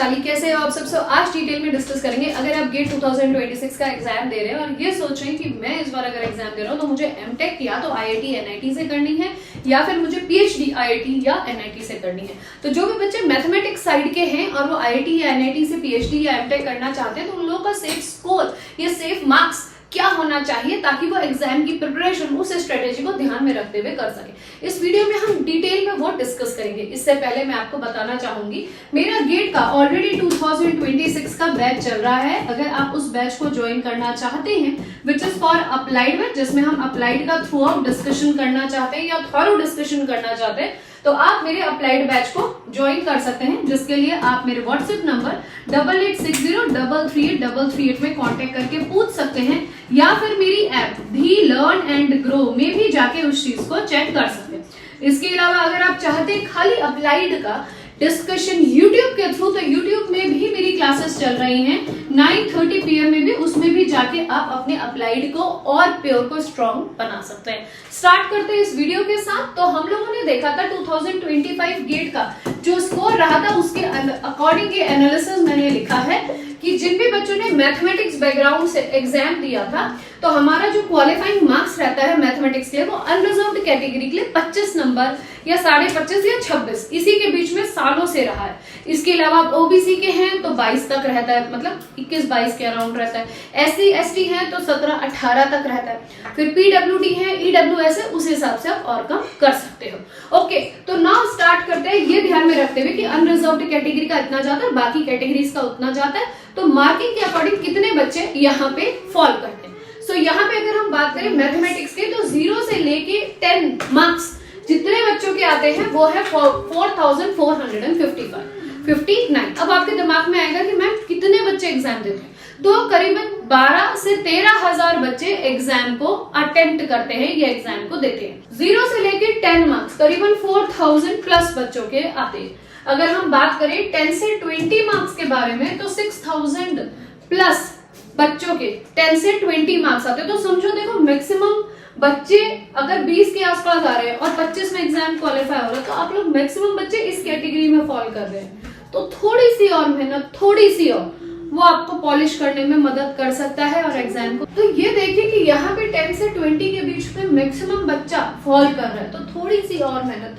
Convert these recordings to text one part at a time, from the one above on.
वैशाली, कैसे हो आप सब? आज डिटेल में डिस्कस करेंगे। अगर आप गेट 2026 का एग्जाम दे रहे हैं और ये सोच रहे हैं कि मैं इस बार अगर एग्जाम दे रहा हूँ तो मुझे एमटेक या तो आईआईटी एनआईटी से करनी है या फिर मुझे पीएचडी आईआईटी या एनआईटी से करनी है, तो जो भी बच्चे मैथमेटिक्स साइड के हैं और वो आईआईटी या एनआईटी से पीएचडी या एमटेक करना चाहते हैं तो उन लोगों का सेफ स्कोर या सेफ मार्क्स क्या होना चाहिए ताकि वो एग्जाम की प्रिपरेशन उस स्ट्रेटेजी को ध्यान में रखते हुए कर सके। इस वीडियो में हम डिटेल में वो डिस्कस करेंगे। इससे पहले मैं आपको बताना चाहूंगी, मेरा गेट का ऑलरेडी 2026 का बैच चल रहा है। अगर आप उस बैच को ज्वाइन करना चाहते हैं which is for applied batch, जिसमें हम अप्लाइड का थ्रू आउट डिस्कशन करना चाहते हैं या थॉरो डिस्कशन करना चाहते हैं, तो आप मेरे अप्लाइड बैच को ज्वाइन कर सकते हैं, जिसके लिए आप मेरे व्हाट्सएप नंबर 8860333838 में कांटेक्ट करके पूछ सकते हैं या फिर मेरी ऐप धी लर्न एंड ग्रो में भी जाके उस चीज को चेक कर सकते हैं। इसके अलावा अगर आप चाहते हैं खाली अप्लाइड का डिस्कशन यूट्यूब के थ्रू, तो यूट्यूब में भी मेरी क्लासेस चल रही हैं 9:30 PM में भी, उसमें भी जाके आप अपने अप्लाइड को और प्योर को स्ट्रॉन्ग बना सकते हैं। स्टार्ट करते हैं इस वीडियो के साथ। तो हम लोगों ने देखा था 2025 गेट का जो स्कोर रहा था उसके अकॉर्डिंग ये एनालिसिस मैंने लिखा है कि जिन भी बच्चों ने मैथमेटिक्स बैकग्राउंड से एग्जाम दिया था तो हमारा जो क्वालिफाइंग मार्क्स रहता है मैथमेटिक्स के लिए वो अनरिजर्व्ड कैटेगरी के लिए 25 नंबर या 25.5 या 26 इसी के बीच में सालों से रहा है। इसके अलावा आप ओबीसी के हैं तो 22 तक रहता है, मतलब 21-22 के अराउंड रहता है। एससी एसटी हैं तो 17-18 तक रहता है। फिर पीडब्ल्यूडी है, ईडब्ल्यूएस है, उस हिसाब से आप और कम कर सकते हो। ओके, तो नाउ स्टार्ट करते हैं ये ध्यान में रखते हुए कि अनरिजर्व्ड कैटेगरी का इतना जाता है, बाकी कैटेगरीज का उतना जाता है, तो मार्किंग के अकॉर्डिंग कितने बच्चे यहाँ पे फॉल करते हैं। सो यहाँ पे अगर हम बात करें मैथमेटिक्स के तो 0 से लेके 10 मार्क्स जितने बच्चों के आते हैं वो है 4455 अब आपके दिमाग में आएगा कि मैम कितने बच्चे एग्जाम देते हैं, तो करीबन 12 से 13,000 बच्चे एग्जाम को अटेम्प्ट करते हैं, ये एग्जाम को देते हैं। 0 से लेके 10 मार्क्स करीबन 4000 प्लस बच्चों के आते हैं। अगर हम बात करें 10 से 20 मार्क्स के बारे में तो 6000 प्लस बच्चों के 10 से 20 मार्क्स आते हैं। तो समझो देखो मैक्सिमम बच्चे अगर 20 के आसपास आ रहे हैं और 25 में एग्जाम क्वालिफाई हो रहा है तो आप लोग मैक्सिमम बच्चे इस कैटेगरी में फॉल कर रहे हैं। तो थोड़ी सी और मेहनत, थोड़ी सी और वो आपको पॉलिश करने में मदद कर सकता है और एग्जाम को। तो ये देखिए कि यहाँ पे 10 से 20 के बीच में मैक्सिमम बच्चा फॉल कर रहा है, तो थोड़ी सी और मेहनत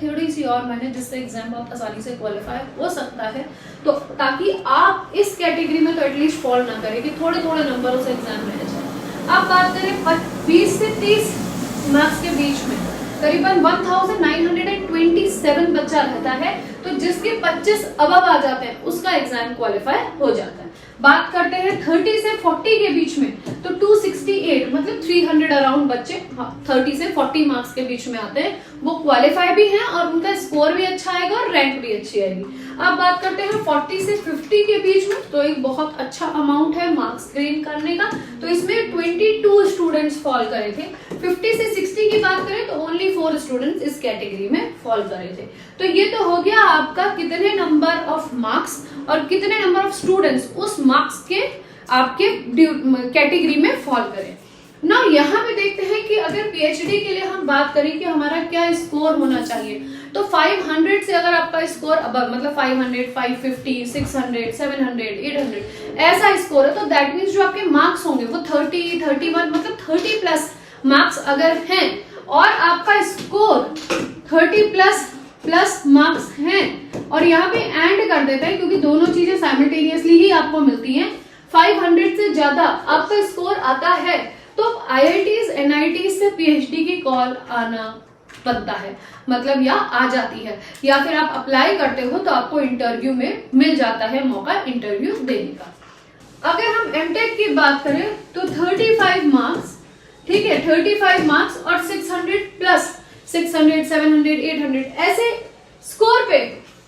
जिससे एग्जाम बहुत आसानी से क्वालिफाई हो सकता है, तो ताकि आप इस कैटेगरी में तो एटलीस्ट फॉल ना करें कि थोड़े थोड़े नंबरों से एग्जाम रह जाए। अब बात करें 20 से 30 मार्क्स के बीच में करीबन 1927 बच्चा रहता है, तो जिसके 25 अबव आ जाते हैं उसका एग्जाम क्वालिफाई हो जाता है। बात करते हैं 30 से 40 के बीच में तो 268 मतलब 300 अराउंड बच्चे 30 से 40 मार्क्स के बीच में आते हैं, वो क्वालिफाई भी हैं और उनका स्कोर भी अच्छा आएगा और रैंक भी अच्छी आएगी। अब बात करते हैं 40 से 50 के बीच में, तो एक बहुत अच्छा अमाउंट है मार्क्स गेन करने का, तो इसमें 22 स्टूडेंट्स फॉल करे थे। 50 से 60 की बात करें तो ओनली 4 स्टूडेंट्स इस कैटेगरी में फॉल करे थे। तो ये तो हो गया आपका कितने नंबर ऑफ मार्क्स और कितने नंबर ऑफ स्टूडेंट्स उस मार्क्स के आपके कैटेगरी में फॉल करें। ना यहाँ पे देखते हैं कि अगर पीएचडी के लिए हम बात करें कि हमारा क्या स्कोर होना चाहिए, तो 500 से अगर आपका स्कोर अबव मतलब 500, 550, 600, 700, 800 ऐसा स्कोर है तो दैट मीन्स जो आपके मार्क्स होंगे वो 30, 31 मतलब 30 प्लस मार्क्स अगर हैं और आपका स्कोर 30 प्लस मार्क्स हैं और यहाँ पे एंड कर देते हैं क्योंकि दोनों चीजें साइमल्टेनियसली ही आपको मिलती हैं। 500 से ज्यादा आपका स्कोर आता है तो आईआईटीज एनआईटीज से पीएचडी की कॉल आना बनता है, मतलब या आ जाती है, या फिर आप अप्लाई करते हो तो आपको इंटरव्यू में मिल जाता है मौका इंटरव्यू देने का। अगर हम एमटेक की बात करें तो 35 मार्क्स, ठीक है, 35 मार्क्स और 600 प्लस 600, 700, 800 ऐसे स्कोर पे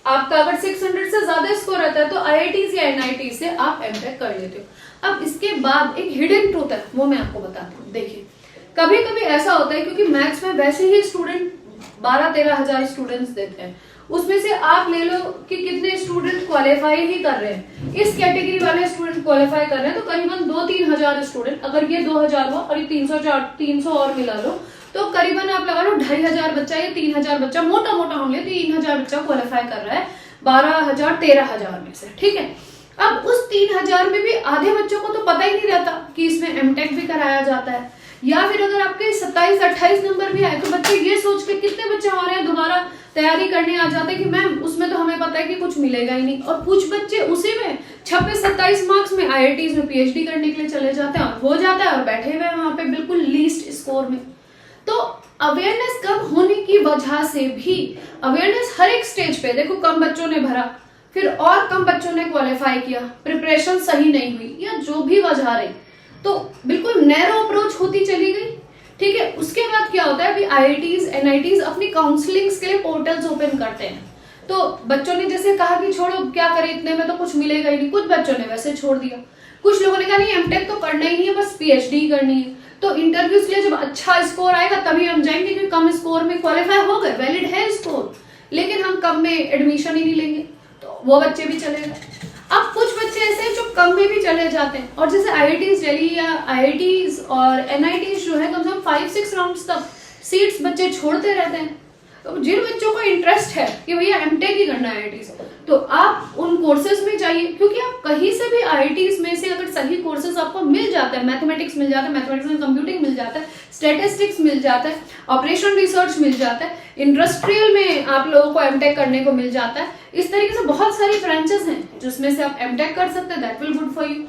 आपका अगर 600 से ज्यादा स्कोर आता है तो आईआईटी या एनआईटी से आप एमटेक कर लेते हो। अब इसके बाद एक हिडन ट्रूथ है, वो मैं आपको बताती हूँ। देखिए कभी कभी ऐसा होता है क्योंकि मैथ्स में वैसे ही स्टूडेंट 12-13 हजार स्टूडेंट्स देते हैं, उसमें से आप ले लो कि कितने स्टूडेंट क्वालिफाई ही कर रहे हैं, इस कैटेगरी वाले स्टूडेंट क्वालिफाई कर रहे हैं तो करीबन 2-3 हजार स्टूडेंट, अगर ये 2000 हुआ और ये 300 और मिला लो तो करीबन आप लगा लो 2500 बच्चा या 3000 बच्चा, मोटा मोटा हम ले 3000 बच्चा क्वालिफाई कर रहा है। 12,000 13,000 में से, ठीक है। अब उस 3,000 में भी आधे बच्चों को तो पता ही नहीं रहता कि इसमें एमटेक भी कराया जाता है, या फिर अगर आपके 27-28 नंबर भी आए तो बच्चे ये सोच के, कितने बच्चे हमारे यहाँ दोबारा तैयारी करने आ जाते हैं कि मैम उसमें तो हमें पता है कि कुछ मिलेगा ही नहीं, और कुछ बच्चे उसी में 26-27 मार्क्स में IITs में PhD करने के लिए चले जाते हैं और हो जाता है, और बैठे हुए वहां पे बिल्कुल लीस्ट स्कोर में। तो अवेयरनेस कम होने की वजह से भी, अवेयरनेस हर एक स्टेज पे, देखो कम बच्चों ने भरा, फिर और कम बच्चों ने क्वालिफाई किया, प्रिपरेशन सही नहीं हुई, या जो भी वजह रही, तो बिल्कुल नैरो अप्रोच होती चली गई, ठीक है। उसके बाद क्या होता है, अभी IITs NITs अपनी काउंसलिंग्स के लिए पोर्टल्स ओपन करते हैं, तो बच्चों ने जैसे कहा कि छोड़ो क्या करें, इतने में तो कुछ मिलेगा ही नहीं, कुछ बच्चों ने वैसे छोड़ दिया, कुछ लोगों ने कहा नहीं एमटेक तो करना ही नहीं है, बस PhD करनी है। तो इंटरव्यूज के लिए जब अच्छा स्कोर आएगा तभी हम जाएंगे, क्योंकि कम स्कोर में क्वालिफाई हो गए, वैलिड है स्कोर, लेकिन हम कम में एडमिशन ही नहीं लेंगे, तो वो बच्चे भी चले गए। अब कुछ बच्चे ऐसे हैं जो कम में भी चले जाते हैं, और जैसे IITs दिल्ली या IITs और NITs जो है कम से कम 5-6 राउंड्स तक सीट्स बच्चे छोड़ते रहते हैं। तो जिन बच्चों को इंटरेस्ट है कि भैया एमटेक ही करना है IITs, तो आप उन कोर्सेज में जाइए, क्योंकि आप कहीं से भी IITs में से अगर सही कोर्सेज आपको मिल जाता है, मैथमेटिक्स मिल जाता है, मैथमेटिक्स में कंप्यूटिंग मिल जाता है, स्टैटिस्टिक्स मिल जाता है, ऑपरेशन रिसर्च मिल जाता है, इंडस्ट्रियल में आप लोगों को एमटेक करने को मिल जाता है, इस तरीके से बहुत सारी ब्रांचेस हैं जिसमें से आप एमटेक कर सकते हैं, that will good for you.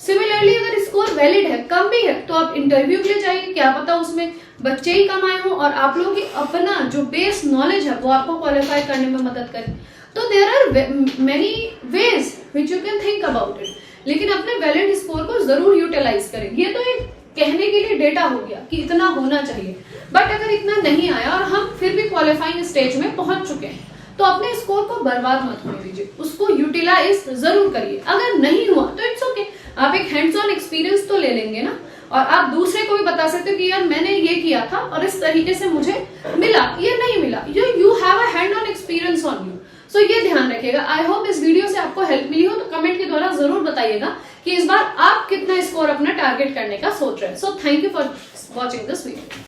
Similarly अगर स्कोर वैलिड है, कम भी है, तो आप इंटरव्यू के लिए जाइए, क्या पता उसमें बच्चे ही कम आए हों और आप लोगों की अपना जो बेस नॉलेज है वो आपको क्वालिफाई करने में मदद करे। तो there are many ways which you can think about it, लेकिन अपने वैलिड स्कोर को जरूर यूटिलाइज करें। ये तो एक कहने के लिए डेटा हो गया कि इतना होना चाहिए, बट अगर इतना नहीं आया और हम फिर भी क्वालिफाइंग स्टेज में पहुंच चुके हैं, तो अपने स्कोर को बर्बाद मत होने दीजिए, उसको यूटिलाइज जरूर करिए। अगर नहीं हुआ तो इट्स ओके, आप एक हैंड्स ऑन एक्सपीरियंस तो ले लेंगे ना, और आप दूसरे को भी बता सकते हो कि यार मैंने ये किया था और इस तरीके से मुझे मिला, ये नहीं मिला, you have a hand on experience on you. So ये ध्यान रखिएगा। आई होप इस वीडियो से आपको हेल्प मिली हो, तो कमेंट के द्वारा जरूर बताइएगा कि इस बार आप कितना स्कोर अपना टारगेट करने का सोच रहे हैं। So thank you for watching this video.